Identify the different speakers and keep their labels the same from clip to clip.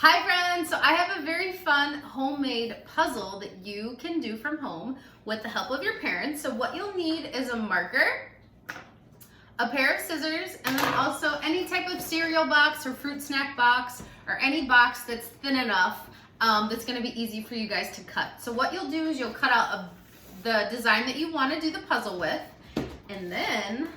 Speaker 1: Hi friends, so I have a very fun homemade puzzle that you can do from home with the help of your parents. So what you'll need is a marker, a pair of scissors, and then also any type of cereal box or fruit snack box or any box that's thin enough that's gonna be easy for you guys to cut. So what you'll do is you'll cut out the design that you wanna do the puzzle with, and then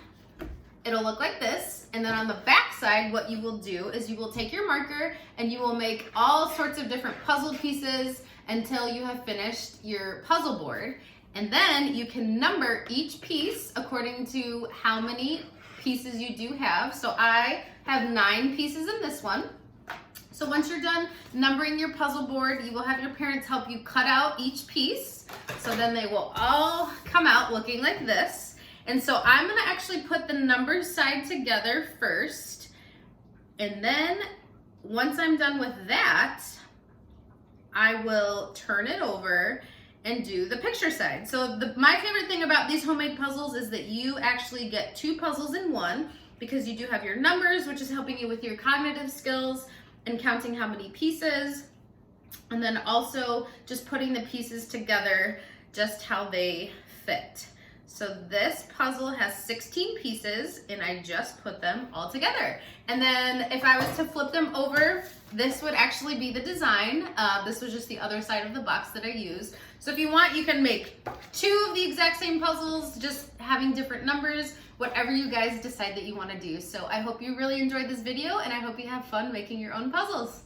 Speaker 1: it'll look like this. And then on the back side, what you will do is you will take your marker and you will make all sorts of different puzzle pieces until you have finished your puzzle board. And then you can number each piece according to how many pieces you do have. So I have 9 pieces in this one. So once you're done numbering your puzzle board, you will have your parents help you cut out each piece. So then they will all come out looking like this. And so I'm gonna actually put the numbers side together first. And then once I'm done with that, I will turn it over and do the picture side. So my favorite thing about these homemade puzzles is that you actually get 2 puzzles in one, because you do have your numbers, which is helping you with your cognitive skills and counting how many pieces. And then also just putting the pieces together just how they fit. So this puzzle has 16 pieces and I just put them all together. And then if I was to flip them over, this would actually be the design. This was just the other side of the box that I used. So if you want, you can make 2 of the exact same puzzles, just having different numbers, whatever you guys decide that you want to do. So I hope you really enjoyed this video and I hope you have fun making your own puzzles.